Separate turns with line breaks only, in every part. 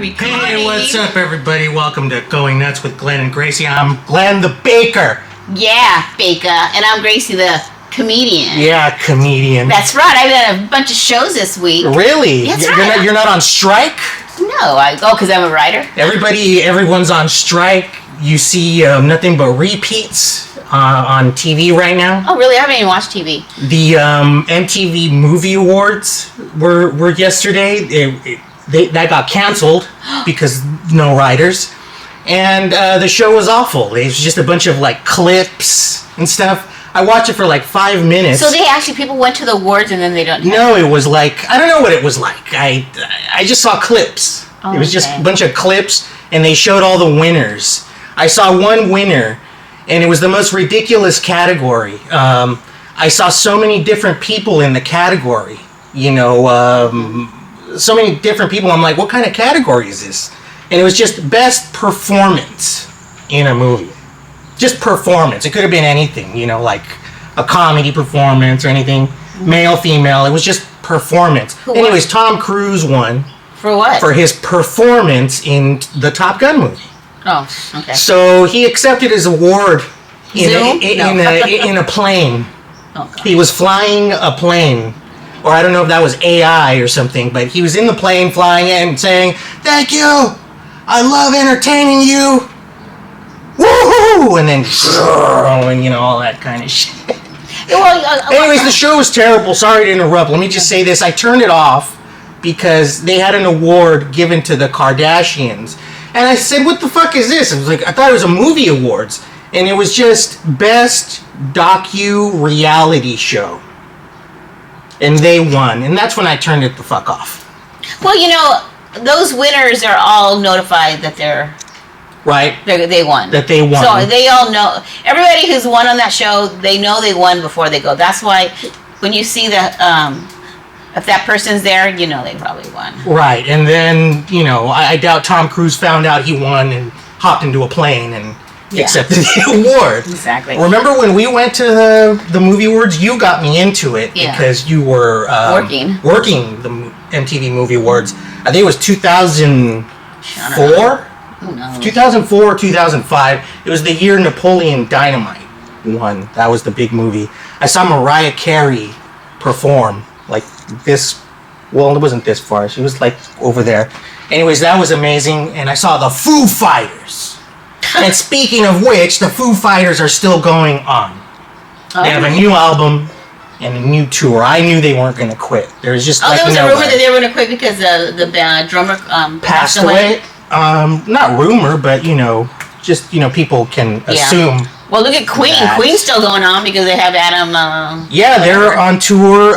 recording.
Hey, what's up, everybody? Welcome to Going Nuts with Glenn and Gracie. I'm Glenn the Baker.
Yeah, Baker. And I'm Gracie the comedian.
Yeah, comedian.
That's right. I've done a bunch of shows this week.
Really?
That's
you're
right.
You're not on strike?
No, because I'm a writer.
Everyone's on strike. You see nothing but repeats on TV right now.
Oh, really? I haven't even watched TV.
The MTV Movie Awards were yesterday. That got canceled because no writers. And the show was awful. It was just a bunch of like clips and stuff. I watched it for like 5 minutes.
So people went to the awards and then they don't.
No, it was like, I don't know what it was like. I just saw clips.
Oh,
it was just a bunch of clips, and they showed all the winners. I saw one winner, and it was the most ridiculous category. I saw so many different people in the category. You know, so many different people. I'm like, what kind of category is this? And it was just best performance in a movie. Just performance. It could have been anything, you know, like a comedy performance or anything. Male, female. It was just performance. Anyways, Tom Cruise won.
For what?
For his performance in the Top Gun movie.
Oh, okay.
So he accepted his award in a plane.
Oh, God.
He was flying a plane. Or I don't know if that was AI or something, but he was in the plane flying and saying, "Thank you! I love entertaining you! Woohoo!" And then, and you know, all that kind of shit. Anyways, the show was terrible. Sorry to interrupt. Let me just say this. I turned it off because they had an award given to the Kardashians. And I said, what the fuck is this? I was like, I thought it was a movie awards. And it was just Best Docu-Reality Show. And they won. And that's when I turned it the fuck off.
Well, you know, those winners are all notified that they're...
Right.
They won.
That they won.
So they all know. Everybody who's won on that show, they know they won before they go. That's why when you see that, if that person's there, you know they probably won. Right.
And then, you know, I doubt Tom Cruise found out he won and hopped into a plane and accepted the award.
Exactly.
Remember when we went to the movie awards? You got me into it because you were working the MTV Movie Awards. I think it was 2004. 2004 or 2005. It was the year Napoleon Dynamite won. That was the big movie. I saw Mariah Carey perform like this. Well, it wasn't this far. She was like over there. Anyways, that was amazing. And I saw the Foo Fighters. And speaking of which, the Foo Fighters are still going on. They have a new album and a new tour. I knew they weren't going to quit. There was just
there was a rumor that they were going to quit because the drummer passed away.
Not rumor, but you know, just you know, people can assume.
Well, look at Queen. That. Queen's still going on because they have Adam.
They're on tour.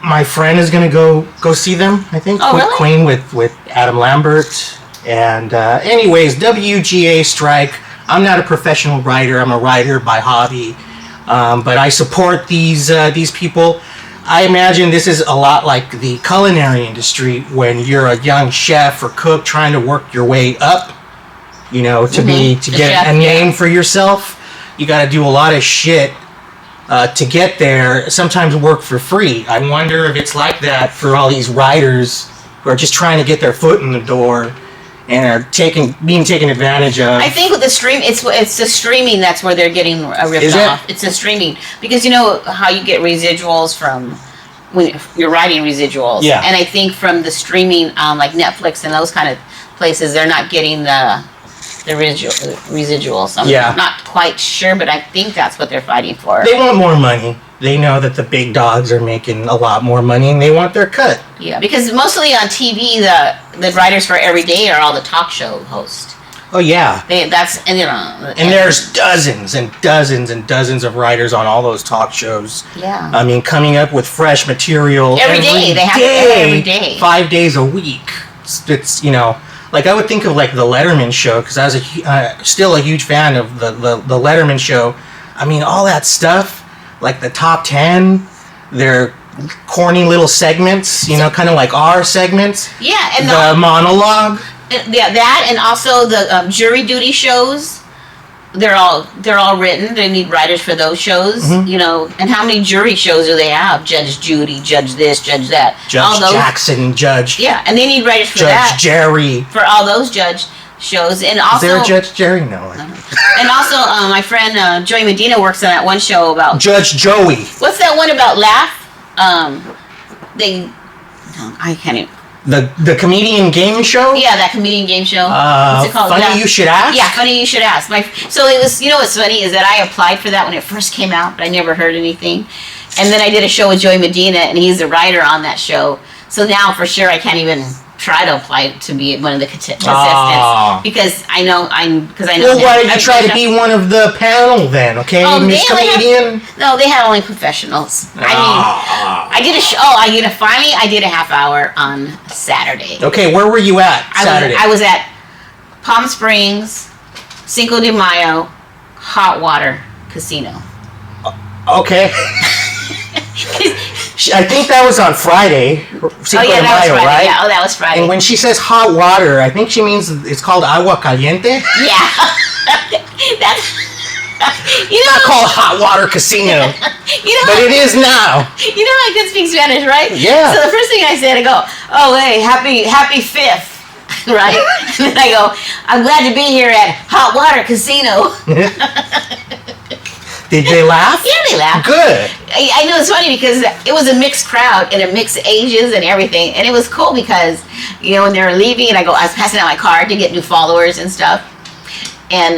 My friend is gonna go see them. I think.
Oh, really?
Queen with Adam Lambert. And anyways, WGA strike. I'm not a professional writer. I'm a writer by hobby, but I support these people. I imagine this is a lot like the culinary industry when you're a young chef or cook trying to work your way up, you know, to get a name for yourself. You got to do a lot of shit to get there, sometimes work for free. I wonder if it's like that for all these writers who are just trying to get their foot in the door and are being taken advantage of.
I think with the stream, it's the streaming that's where they're getting ripped off. It's the streaming because you know how you get residuals from when you're writing residuals.
Yeah.
And I think from the streaming, like Netflix and those kind of places, they're not getting the residuals. I'm not quite sure, but I think that's what they're fighting for.
They want more money. They know that the big dogs are making a lot more money, and they want their cut.
Yeah, because mostly on TV, the writers for every day are all the talk show hosts.
Oh yeah.
And
there's dozens and dozens and dozens of writers on all those talk shows.
Yeah.
I mean, coming up with fresh material
every day. They have it every day.
5 days a week. It's you know, like I would think of like the Letterman show because I was still a huge fan of the Letterman show. I mean, all that stuff. Like the top 10, they're corny little segments, you know, kind of like our segments.
Yeah, and
the monologue.
Yeah, that and also the jury duty shows. they're all written. They need writers for those shows,
Mm-hmm.
you know. And how many jury shows do they have? Judge Judy, Judge this, Judge that.
Judge Jackson, Judge.
Yeah, and they need writers for
Judge
that.
Jerry.
For all those judge shows, and also.
Is there a Judge Jerry? No.
And also, my friend Joey Medina works on that one show about
Judge Joey.
What's that one about Laugh? I can't even.
The comedian game show?
Yeah, that comedian game show. What's it called?
Funny You Should Ask?
Yeah, Funny You Should Ask. So it was, you know what's funny is that I applied for that when it first came out, but I never heard anything. And then I did a show with Joey Medina, and he's the writer on that show. So now for sure I can't even try to apply to be one of the contestants because I know.
Well, why did you try to be one of the panel then? Okay, Miss Comedian.
No, they had only professionals. I did a show. I did a half hour on Saturday.
Okay, where were you at Saturday?
I was at Palm Springs, Cinco de Mayo, Hot Water Casino.
Okay. I think that was on Friday. Cinco de Mayo, right?
Yeah, that was Friday.
And when she says hot water, I think she means it's called agua caliente.
Yeah. That's
not called Hot Water Casino. But it is now.
You know I can speak Spanish, right?
Yeah.
So the first thing I said, I go, "Oh, hey, happy 5th." Right? And then I go, "I'm glad to be here at Hot Water Casino."
Did they laugh?
Yeah, they laughed.
Good.
I know it's funny because it was a mixed crowd and a mixed ages and everything, and it was cool because, you know, when they were leaving, and I was passing out my card to get new followers and stuff, and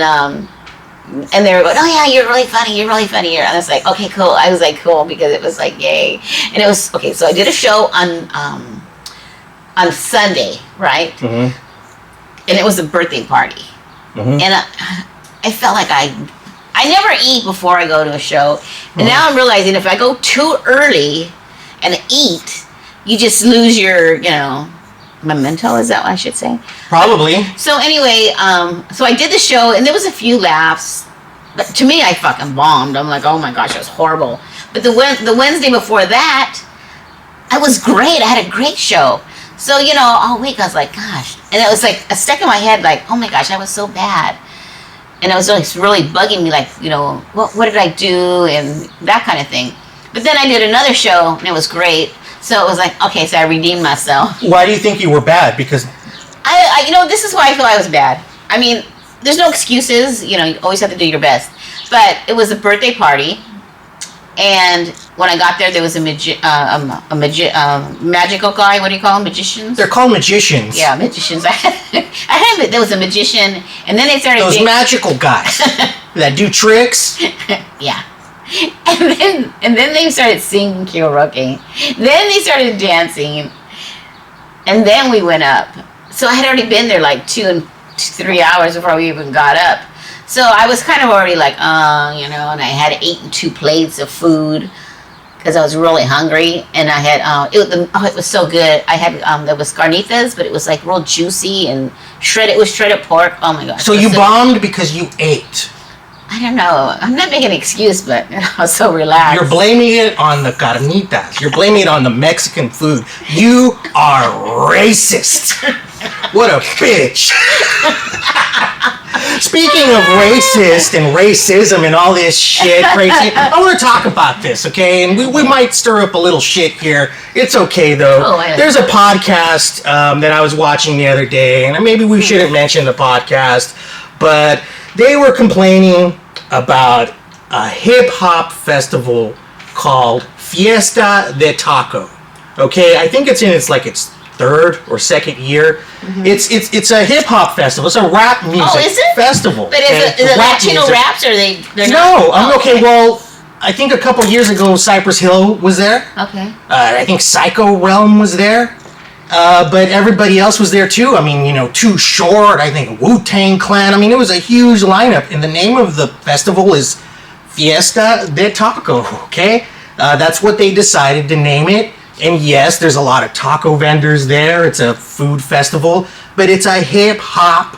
they were going, "Oh yeah, you're really funny, and I was like, "Okay, cool." I was like, "Cool," because it was like, yay, and it was okay. So I did a show on Sunday, right?
Mm-hmm.
And it was a birthday party, and I felt like I never eat before I go to a show. And now I'm realizing if I go too early and eat, you just lose your, memento, is that what I should say?
Probably.
So anyway, so I did the show and there was a few laughs. But to me, I fucking bombed. I'm like, oh my gosh, it was horrible. But the Wednesday before that, I was great. I had a great show. So, all week I was like, gosh. And it was like stuck in my head like, oh my gosh, I was so bad. And it was really bugging me, like, what did I do and that kind of thing. But then I did another show, and it was great. So it was like, okay, so I redeemed myself.
Why do you think you were bad? Because
this is why I feel I was bad. I mean, there's no excuses. You always have to do your best. But it was a birthday party, and when I got there was a magical guy. What do you call them? Magicians?
They're called magicians.
Yeah, magicians. There was a magician, and then they started
those magical guys that do tricks.
Yeah, and then they started singing karaoke. Then they started dancing, and then we went up. So I had already been there like 2 and 3 hours before we even got up. So I was kind of already like, and I had eaten 2 plates of food because I was really hungry, and I had it was so good. I had there was carnitas, but it was like real juicy and shredded. It was shredded pork. Oh my gosh!
So you bombed because you ate.
I don't know. I'm not making an excuse, but I was so relaxed.
You're blaming it on the carnitas. You're blaming it on the Mexican food. You are racist. What a bitch. Speaking of racist and racism and all this shit, crazy, I want to talk about this, okay? And we might stir up a little shit here. It's okay, though. There's a podcast that I was watching the other day, and maybe we shouldn't mention the podcast, but they were complaining about a hip-hop festival called Fiesta de Taco, okay? I think it's in its 3rd or 2nd year. Mm-hmm. It's a hip hop festival. It's a rap music festival.
But is it Latino raps or they're
not? No. Okay. Well, I think a couple years ago, Cypress Hill was there.
Okay.
I think Psycho Realm was there. But everybody else was there too. I mean, Too Short. I think Wu-Tang Clan. I mean, it was a huge lineup. And the name of the festival is Fiesta de Taco. Okay. That's what they decided to name it. And yes, there's a lot of taco vendors there. It's a food festival, but it's a hip-hop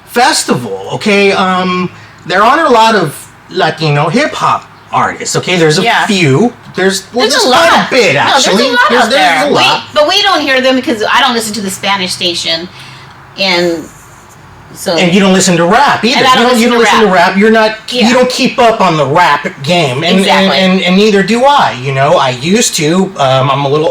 festival, okay? There aren't a lot of Latino hip-hop artists, okay? There's a few. There's a lot. Quite a bit, actually.
No, there's a lot. But we don't hear them because I don't listen to the Spanish station. And So
and you don't listen to rap either.
And I don't
You don't listen to rap. You're not.
Yeah.
You don't keep up on the rap game, and
Exactly.
and neither do I. You know, I used to. I'm a little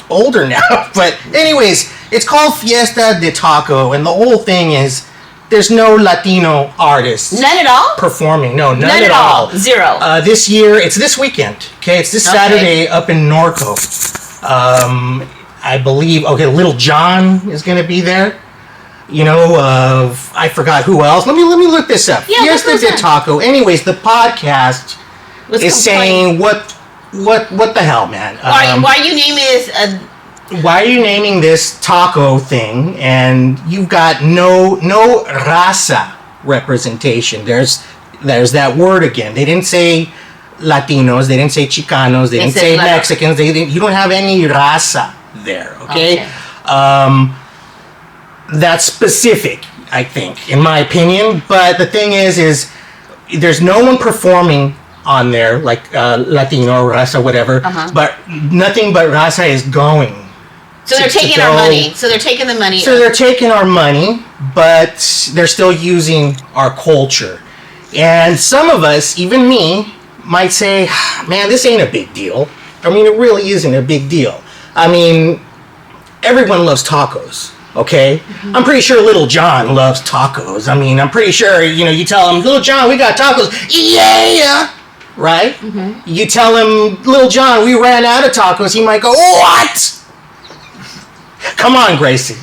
older now, but anyways, it's called Fiesta de Taco, and the whole thing is there's no Latino artists.
None at all?
Performing. No, none at
all. Zero.
This year, it's this weekend. Okay, it's this Saturday up in Norco. I believe. Okay, Little John is going to be there. You know, I forgot who else. Let me look this up.
Yeah,
Fiesta de Taco. Anyways, the podcast is saying what the hell, man?
Why you name it
why are you naming this taco thing and you've got no raza representation? There's that word again. They didn't say Latinos, they didn't say Chicanos, they didn't say Mexicans. You don't have any raza there, okay? That's specific, I think, in my opinion. But the thing is there's no one performing on there like Latino, raza, whatever. But nothing but raza is going.
So they're taking our money. So they're taking the money.
So they're taking our money, but they're still using our culture. And some of us, even me, might say, man, this ain't a big deal. I mean, it really isn't a big deal. I mean, everyone loves tacos, okay? I'm pretty sure Little John loves tacos. I mean, I'm pretty sure, you tell him, Little John, we got tacos. Yeah! Right? You tell him, Little John, we ran out of tacos. He might go, what? Come on, Gracie.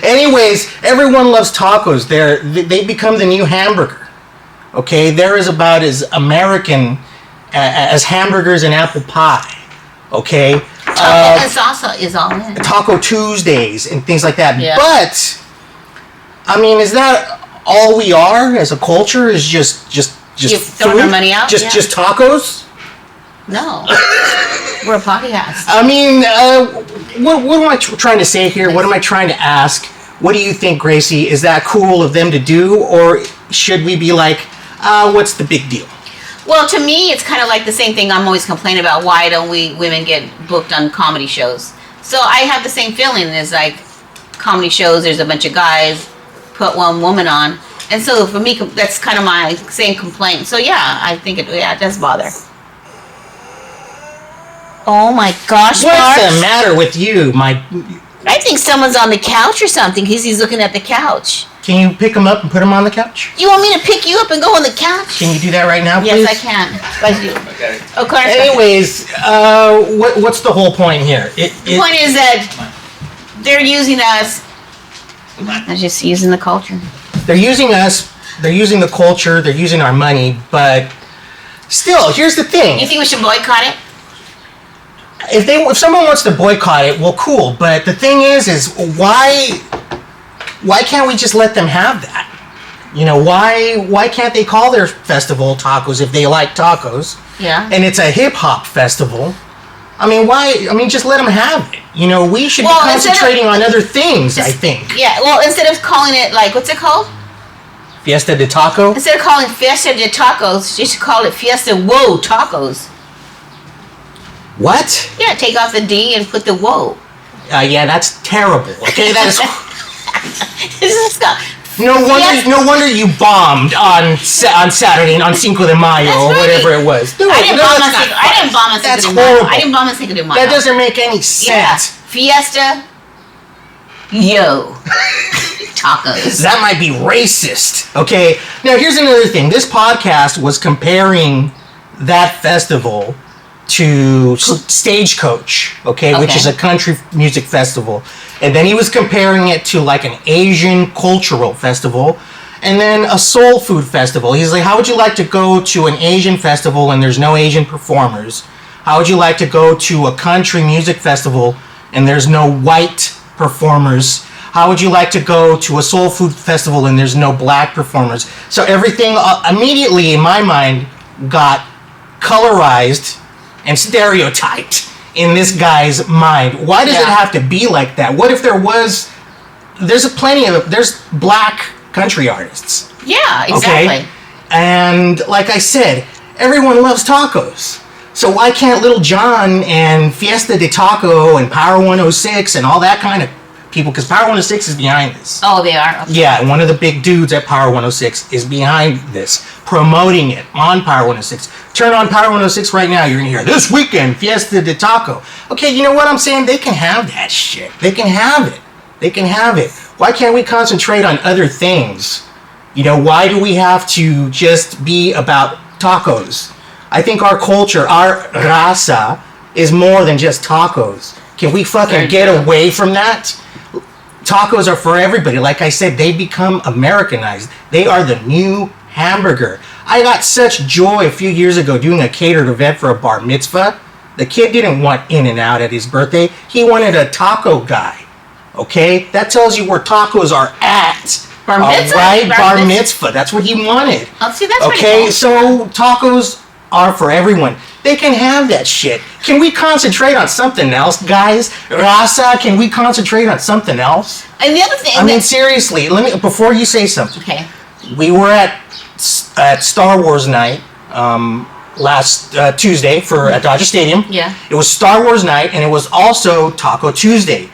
Anyways, everyone loves tacos. They become the new hamburger. Okay, they're about as American as hamburgers and apple pie. Okay,
Taco and salsa is all in.
Taco Tuesdays and things like that.
Yeah.
But I mean, is that all we are as a culture? Is just
throwing our money out?
Just tacos?
No. We're a podcast.
I mean, what am I trying to say here? What am I trying to ask? What do you think, Gracie? Is that cool of them to do? Or should we be like, what's the big deal?
Well, to me, it's kind of like the same thing I'm always complaining about. Why don't we women get booked on comedy shows? So I have the same feeling as like comedy shows. There's a bunch of guys, put one woman on. And so for me, that's kind of my same complaint. So yeah, I think it does bother. Oh my gosh,
What's
Mark.
the matter with you, Mike?
I think someone's on the couch or something because he's looking at the couch.
Can you pick him up and put him on the couch?
You want me to pick you up and go on the couch?
Can you do that right now, please?
Yes, I can.
Okay.
Of course.
Anyways, what's the whole point here?
The point is that they're using us. They're just using the culture.
They're using us. They're using the culture. They're using our money. But still, here's the thing.
You think we should boycott it?
If someone wants to boycott it, well, cool. But the thing is why can't we just let them have that? Why can't they call their festival tacos if they like tacos?
Yeah.
And it's a hip hop festival. I mean, why? I mean, just let them have it. We should be concentrating on other things, I think.
Yeah, well, instead of calling it, like, what's it called?
Fiesta de Taco?
Instead of calling Fiesta de Tacos, you should call it Fiesta Whoa Tacos.
What?
Yeah, take off the D and put the whoa.
Yeah, that's terrible. Okay, that is.
This is Scott.
No wonder you bombed on Saturday on Cinco de Mayo or whatever it was. Dude,
I didn't bomb on
That's
Cinco de Mayo.
horrible.
I didn't bomb on Cinco de Mayo.
That doesn't make any sense.
Yeah. Fiesta Yo Tacos.
That might be racist. Okay. Now here's another thing. This podcast was comparing that festival to Stagecoach, okay, which is a country music festival. And then he was comparing it to like an Asian cultural festival and then a soul food festival. He's like, how would you like to go to an Asian festival and there's no Asian performers? How would you like to go to a country music festival and there's no white performers? How would you like to go to a soul food festival and there's no black performers? So everything immediately in my mind got colorized and stereotyped in this guy's mind. Why does it have to be like that? What if there's black country artists.
Yeah, exactly.
Okay? And like I said, everyone loves tacos. So why can't Little John and Fiesta de Taco and Power 106 and all that kind of people, because Power 106 is behind this.
Oh, they are? Okay.
Yeah, and one of the big dudes at Power 106 is behind this, promoting it on Power 106. Turn on Power 106 right now, you're going to hear, this weekend, Fiesta de Taco. Okay, you know what I'm saying? They can have that shit. They can have it. They can have it. Why can't we concentrate on other things? You know, why do we have to just be about tacos? I think our culture, our raza, is more than just tacos. Can we fucking get away from that? Tacos are for everybody. Like I said, they become Americanized. They are the new hamburger. I got such joy a few years ago doing a catered event for a bar mitzvah. The kid didn't want In-N-Out at his birthday. He wanted a taco guy. Okay? That tells you where tacos are at.
Bar mitzvah?
All right, bar mitzvah. That's what he wanted.
Oh, see, that's pretty
okay,
cool.
so tacos are for everyone. They can have that shit. Can we concentrate on something else, guys? Rasa, can we concentrate on something else?
And the other thing...
I mean, seriously, let me, before you say something.
Okay.
We were at Star Wars night last Tuesday at Dodger Stadium.
Yeah.
It was Star Wars night, and it was also Taco Tuesday.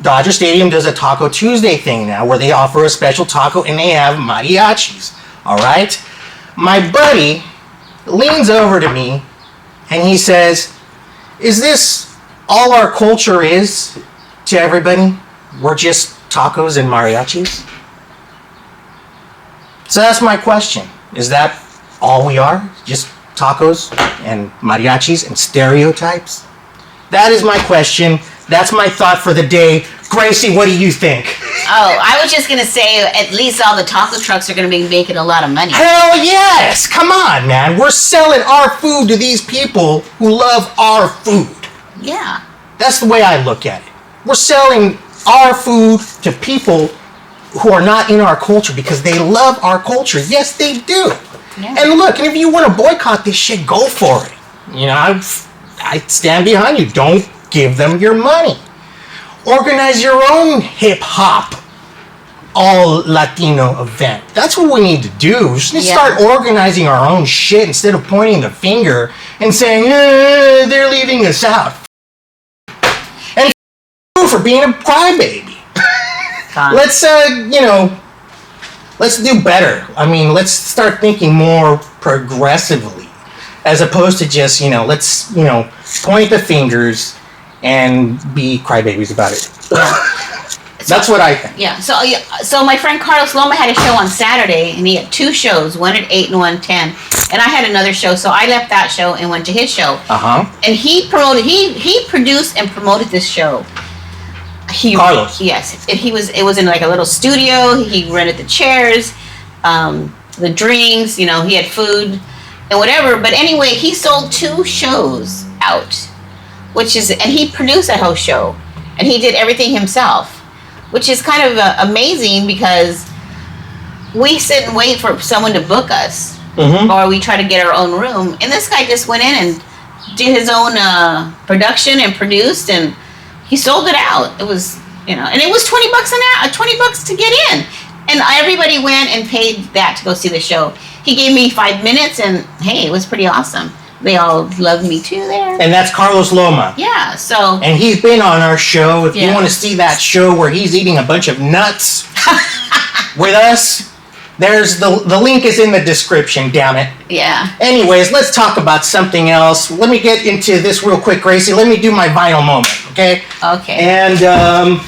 Dodger Stadium does a Taco Tuesday thing now where they offer a special taco and they have mariachis. All right? My buddy leans over to me and he says, is this all our culture is to everybody? We're just tacos and mariachis? So that's my question. Is that all we are? Just tacos and mariachis and stereotypes? That is my question. That's my thought for the day. Gracie, what do you think?
Oh, I was just going to say, at least all the taco trucks are going to be making a lot of money.
Hell yes! Come on, man. We're selling our food to these people who love our food.
Yeah.
That's the way I look at it. We're selling our food to people who are not in our culture because they love our culture. Yes, they do.
Yeah.
And look, and if you want to boycott this shit, go for it. You know, I stand behind you. Don't give them your money. Organize your own hip-hop all Latino event. That's what we need to do. We should start organizing our own shit instead of pointing the finger and saying, they're leaving us out. And for being a crybaby. Let's, let's do better. I mean, let's start thinking more progressively as opposed to just, let's, point the fingers and be crybabies about it. That's what I think.
Yeah. So my friend Carlos Loma had a show on Saturday, and he had two shows, one at 8 and one at 10. And I had another show, so I left that show and went to his show. And he produced and promoted this show.
Carlos.
Yes. It was in like a little studio. He rented the chairs, the drinks, he had food and whatever. But anyway, he sold 2 shows out. And he produced that whole show, and he did everything himself, which is kind of amazing because we sit and wait for someone to book us, or we try to get our own room, and this guy just went in and did his own production and produced, and he sold it out. It was, and it was $20 an hour, $20 to get in, and everybody went and paid that to go see the show. He gave me 5 minutes, and hey, it was pretty awesome. They all loved me too there. And
that's Carlos Loma.
Yeah, so...
And he's been on our show. If you want to see that show where he's eating a bunch of nuts with us, there's the link is in the description, damn it.
Yeah.
Anyways, let's talk about something else. Let me get into this real quick, Gracie. Let me do my vinyl moment, okay?
Okay.
And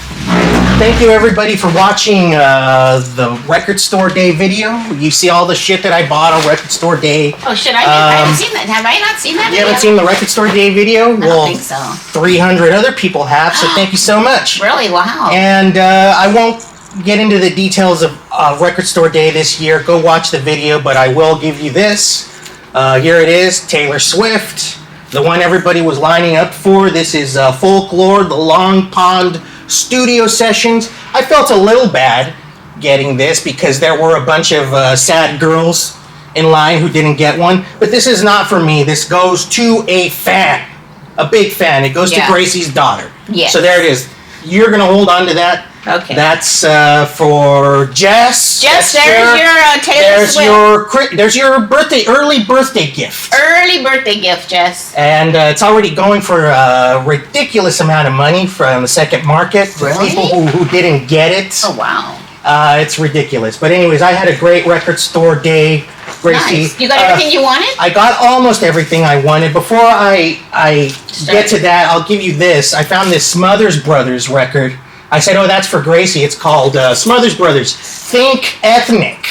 thank you everybody for watching the Record Store Day video. You see all the shit that I bought on Record Store Day.
Oh shit, I haven't seen that. Have I not seen that video?
You haven't seen the Record Store Day video?
I don't think so.
300 other people have, so thank you so much.
Really? Wow.
And I won't get into the details of Record Store Day this year. Go watch the video, but I will give you this. Here it is, Taylor Swift. The one everybody was lining up for. This is Folklore, the Long Pond studio sessions. I felt a little bad getting this because there were a bunch of sad girls in line who didn't get one. But this is not for me. This goes to a fan, a big fan. It goes to Gracie's daughter.
Yes.
So there it is. You're going to hold on to that.
Okay.
That's for Jess.
Jess, there's your Taylor Swift.
There's your early birthday gift.
Early birthday gift, Jess.
And it's already going for a ridiculous amount of money from the second market. For
Really?
people who didn't get it.
Oh, wow.
It's ridiculous. But anyways, I had a great record store day, Gracie.
Nice. You got everything you wanted?
I got almost everything I wanted. Before I get to that, I'll give you this. I found this Smothers Brothers record. I said, oh, that's for Gracie. It's called Smothers Brothers. Think Ethnic.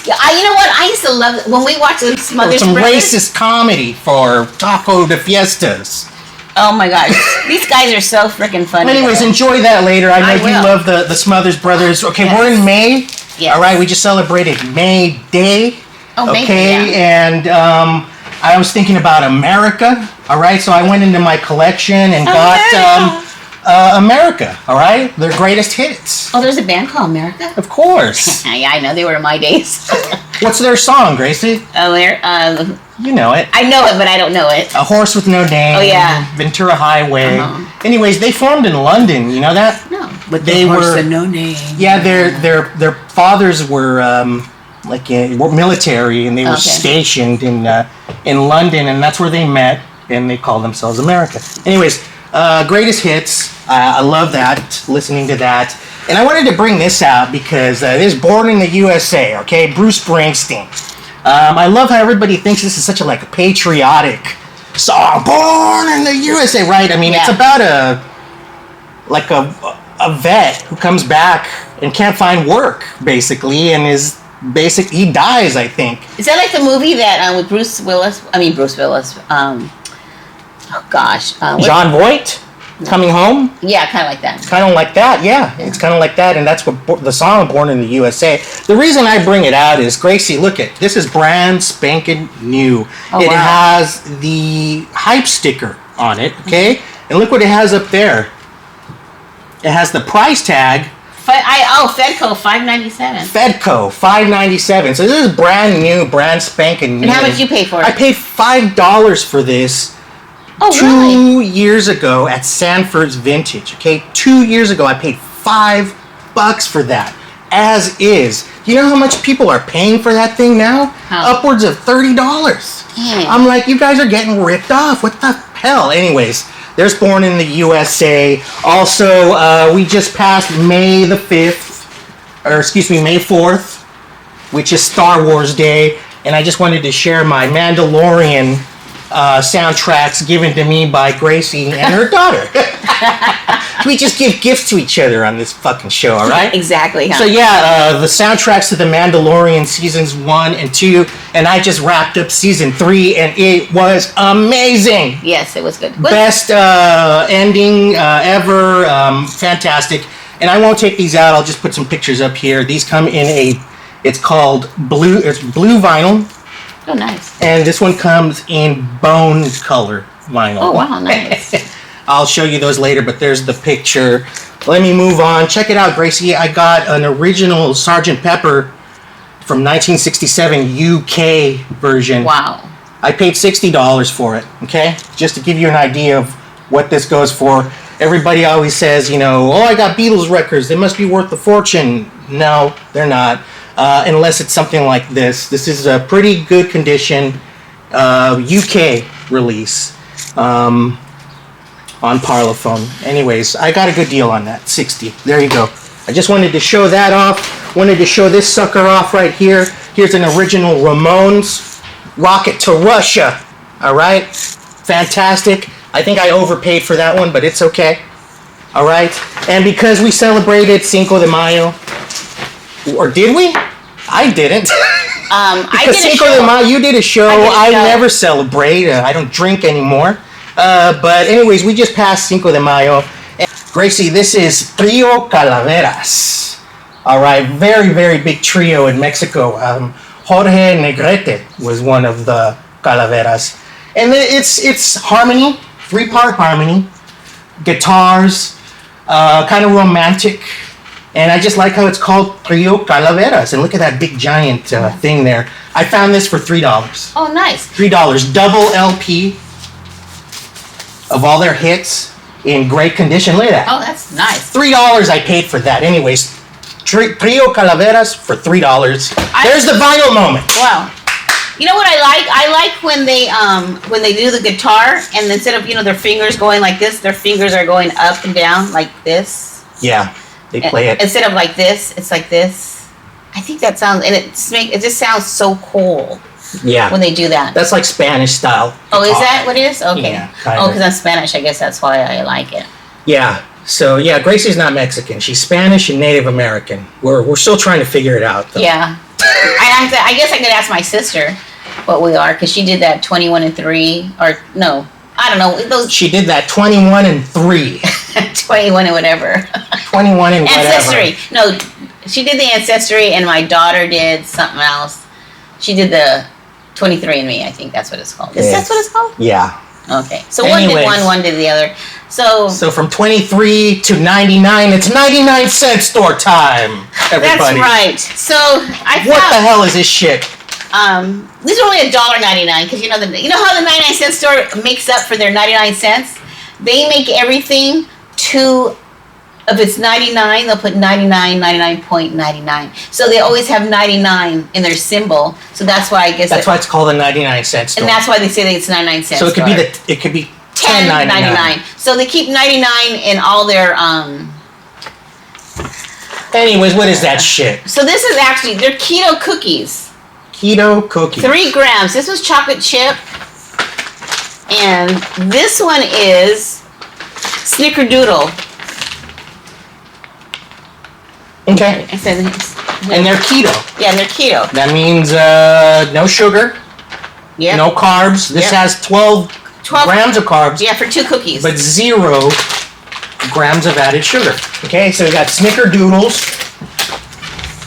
You know what? I used to love it. When we watched the Smothers
Some
Brothers.
racist comedy for Taco de Fiestas.
Oh my gosh. These guys are so freaking funny.
Anyways, enjoy that later. I know you love the Smothers Brothers. Okay,
Yes.
we're in May.
Yes.
All right, we just celebrated May Day.
Oh, May
okay,
Day, yeah.
and I was thinking about America. All right, so I went into my collection and got America. All right, their greatest hits.
Oh, there's a band called America?
Of course.
Yeah, I know. They were in my days.
What's their song, Gracie?
Oh,
You know it.
I know it, but I don't know it.
A Horse with No Name.
Oh, yeah.
Ventura Highway.
Uh-huh.
Anyways, they formed in London. You know that?
No.
With
They
the horse
were-
and no name.
Yeah, their fathers were were military, and they were
Okay.
stationed in London, and that's where they met, and they called themselves America. Anyways, greatest hits. I love that, listening to that, and I wanted to bring this out because this is Born in the USA. Okay, Bruce Springsteen. I love how everybody thinks this is such a patriotic song. Born in the USA, right? I mean, it's
Yeah.
about a vet who comes back and can't find work, basically, and he dies, I think.
Is that like the movie that with Bruce Willis? I mean, Bruce Willis. Oh gosh.
John Voight coming home,
Yeah, kind of like that.
kind of like that. Yeah, it's kind of like that, and that's what the song "Born in the USA." The reason I bring it out is, Gracie, look at this is brand spanking new.
Oh,
It
wow.
has the hype sticker on it, okay, and look what it has up there. It has the price tag.
Fedco $5.97.
Fedco $5.97. So this is brand new, brand spanking new.
And how much you pay for it?
I paid $5 for this.
Oh, really?
2 years ago at Sanford's Vintage. Okay, 2 years ago I paid $5 for that, as is. You know how much people are paying for that thing now?
How?
Upwards of $30.
Dang.
I'm like, you guys are getting ripped off. What the hell? Anyways, there's Born in the USA. Also, we just passed May the 5th, or excuse me, May 4th, which is Star Wars Day, and I just wanted to share my Mandalorian soundtracks given to me by Gracie and her daughter. We just give gifts to each other on this fucking show, all right?
Exactly. Huh?
So yeah, the soundtracks to the Mandalorian seasons 1 and 2, and I just wrapped up season 3, and it was amazing.
Yes, it was good.
Best ending ever. Fantastic. And I won't take these out. I'll just put some pictures up here. These come in it's called blue. It's blue vinyl.
Oh, nice.
And this one comes in bone color vinyl.
Oh, wow, nice.
I'll show you those later, but there's the picture. Let me move on. Check it out, Gracie. I got an original Sgt. Pepper from 1967 UK version.
Wow.
I paid $60 for it, okay? Just to give you an idea of what this goes for. Everybody always says, oh, I got Beatles records. They must be worth a fortune. No, they're not. Unless it's something like this. This is a pretty good condition UK release on Parlophone. Anyways, I got a good deal on that, 60. There you go. I just wanted to show that off. Wanted to show this sucker off right here. Here's an original Ramones Rocket to Russia. All right? Fantastic. I think I overpaid for that one, but it's okay. All right? And because we celebrated Cinco de Mayo, or did we? I didn't.
I
Because
did a
Cinco de
show.
Mayo, you did a show.
I did a
I
show.
never celebrate. I don't drink anymore. But anyways, we just passed Cinco de Mayo. And Gracie, this is Trio Calaveras. All right, very, very big trio in Mexico. Jorge Negrete was one of the Calaveras. And it's harmony, 3-part harmony, guitars, kind of romantic. And I just like how it's called Trio Calaveras. And look at that big giant thing there. I found this for $3.
Oh, nice.
$3. Double LP of all their hits. in great condition. Look at that.
Oh, that's nice.
$3 I paid for that. Anyways, Trio Calaveras for $3. There's the vinyl moment.
Wow. You know what I like? I like when they do the guitar, and instead of their fingers going like this, their fingers are going up and down like this.
Yeah, they play it
instead of like this. It's like this. I think that sounds, and it just sounds so cool.
Yeah.
When they do that.
That's like Spanish style.
Oh, is that what it is? Okay.
Yeah,
oh, because I'm Spanish. I guess that's why I like it.
Yeah. So yeah, Gracie's not Mexican. She's Spanish and Native American. We're still trying to figure it out, though.
Yeah. I guess I could ask my sister what we are, because she did that 21 and 3, or no, I don't know.
She did that 21 and 3.
21 and whatever.
21 and whatever.
Ancestry. No, she did the Ancestry, and my daughter did something else. She did the 23andMe, I think that's what it's called. Is that what it's called?
Yeah.
Okay. So anyways, one did the other. So
from 23 to 99, it's 99 cent store time, everybody.
That's right. So
what the hell is this shit?
These are only $1.99, because you know how the 99-cent store makes up for their 99 cents? They make everything to, if it's 99, they'll put 99, 99.99. So they always have 99 in their symbol. So that's why I guess
that's why it's called a 99 cent store.
And that's why they say that it's 99 cents.
So it could be 10.99.
So they keep 99 in all their
Anyways, what is that shit?
So this is actually, they're keto cookies.
Keto cookies.
3 grams. This was chocolate chip. And this one is Snickerdoodle.
Okay.
I said,
and they're keto.
Yeah, they're keto.
That means no sugar.
Yeah.
No carbs. This has 12 grams of carbs.
Yeah, for 2 cookies.
But 0 grams of added sugar. Okay, so we got Snickerdoodles.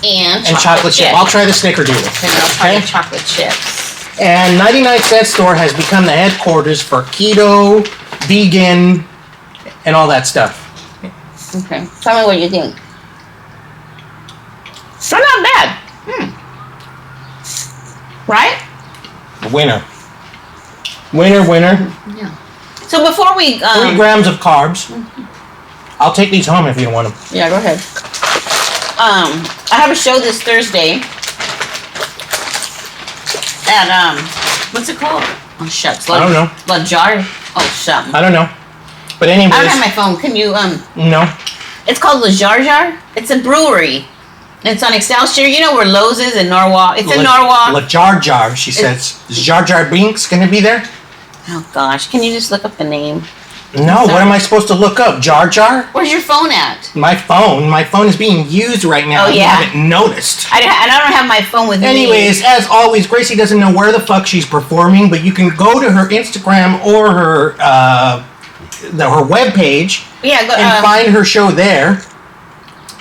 And
chocolate chip. I'll try the Snickerdoodle.
And I'll try the chocolate chips.
And 99 Cent Store has become the headquarters for keto, vegan, and all that stuff.
Okay. Tell me what you think. They're not bad. Right?
Winner. Winner.
Yeah. So before we...
3 grams of carbs. I'll take these home if you want them.
Yeah, go ahead. I have a show this Thursday at, what's it called? Oh, shucks.
I don't know.
La Jar? Oh, something.
I don't know. But anyways.
I don't have my phone. Can you,
No.
It's called La Jar Jar. It's a brewery. It's on Excelsior. You know where Lowe's is in Norwalk? It's in Norwalk.
La Jar Jar, she says. Is Jar Jar Binks going to be there?
Oh, gosh. Can you just look up the name?
No, what am I supposed to look up? Jar Jar?
Where's your phone at?
My phone is being used right now.
Oh, yeah.
You haven't noticed.
I don't have my phone with me.
Anyways, as always, Gracie doesn't know where the fuck she's performing, but you can go to her Instagram or her webpage and find her show there.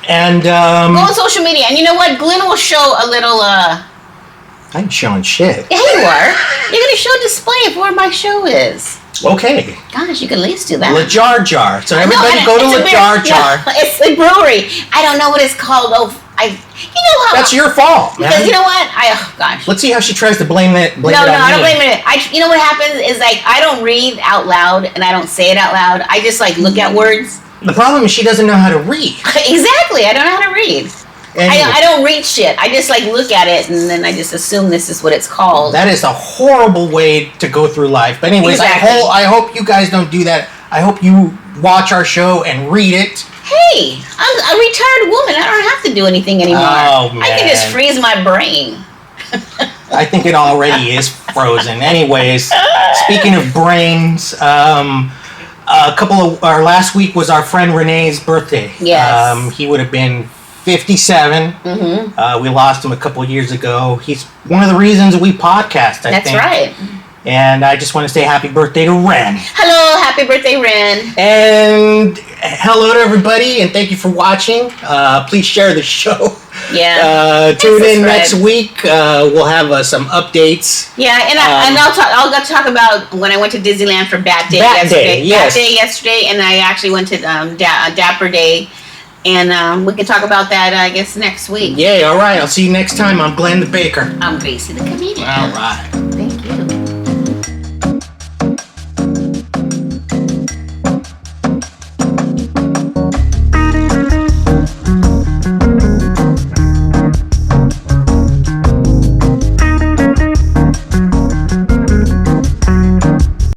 And
go on social media, and you know what? Glenn will show a little.
I ain't showing shit.
Yeah, you are. You're gonna show a display of where my show is.
Okay.
Gosh, you can at least do that.
La Jar Jar. So everybody go to La Jar Jar.
No, it's a brewery. I don't know what it's called. Oh, you know how.
That's your fault, man.
Because you know what? Gosh.
Let's see how she tries to blame it.
No, I don't blame it. You know what happens is, like, I don't read out loud and I don't say it out loud. I just like look at words.
The problem is she doesn't know how to read.
Exactly. I don't know how to read. Anyway. I don't read shit. I just like look at it and then I just assume this is what it's called.
That is a horrible way to go through life. But anyways,
exactly.
I hope you guys don't do that. I hope you watch our show and read it.
Hey, I'm a retired woman. I don't have to do anything anymore.
Oh, man.
I can just freeze my brain.
I think it already is frozen. Anyways, speaking of brains, our last week was our friend Renee's birthday.
Yes.
He would have been 57.
Mm-hmm.
We lost him a couple of years ago. He's one of the reasons we podcast, I think.
That's right.
And I just want to say happy birthday to Ren.
Hello, happy birthday, Ren.
And hello to everybody, and thank you for watching. Please share the show.
Yeah.
Tune in next week. We'll have some updates.
Yeah, and I'll talk about when I went to Disneyland for Bat Day yesterday. Bat Day yesterday, and I actually went to Dapper Day. And we can talk about that, I guess, next week.
Yeah, all right. I'll see you next time. I'm Glenn the Baker.
I'm Gracie the Comedian.
All right.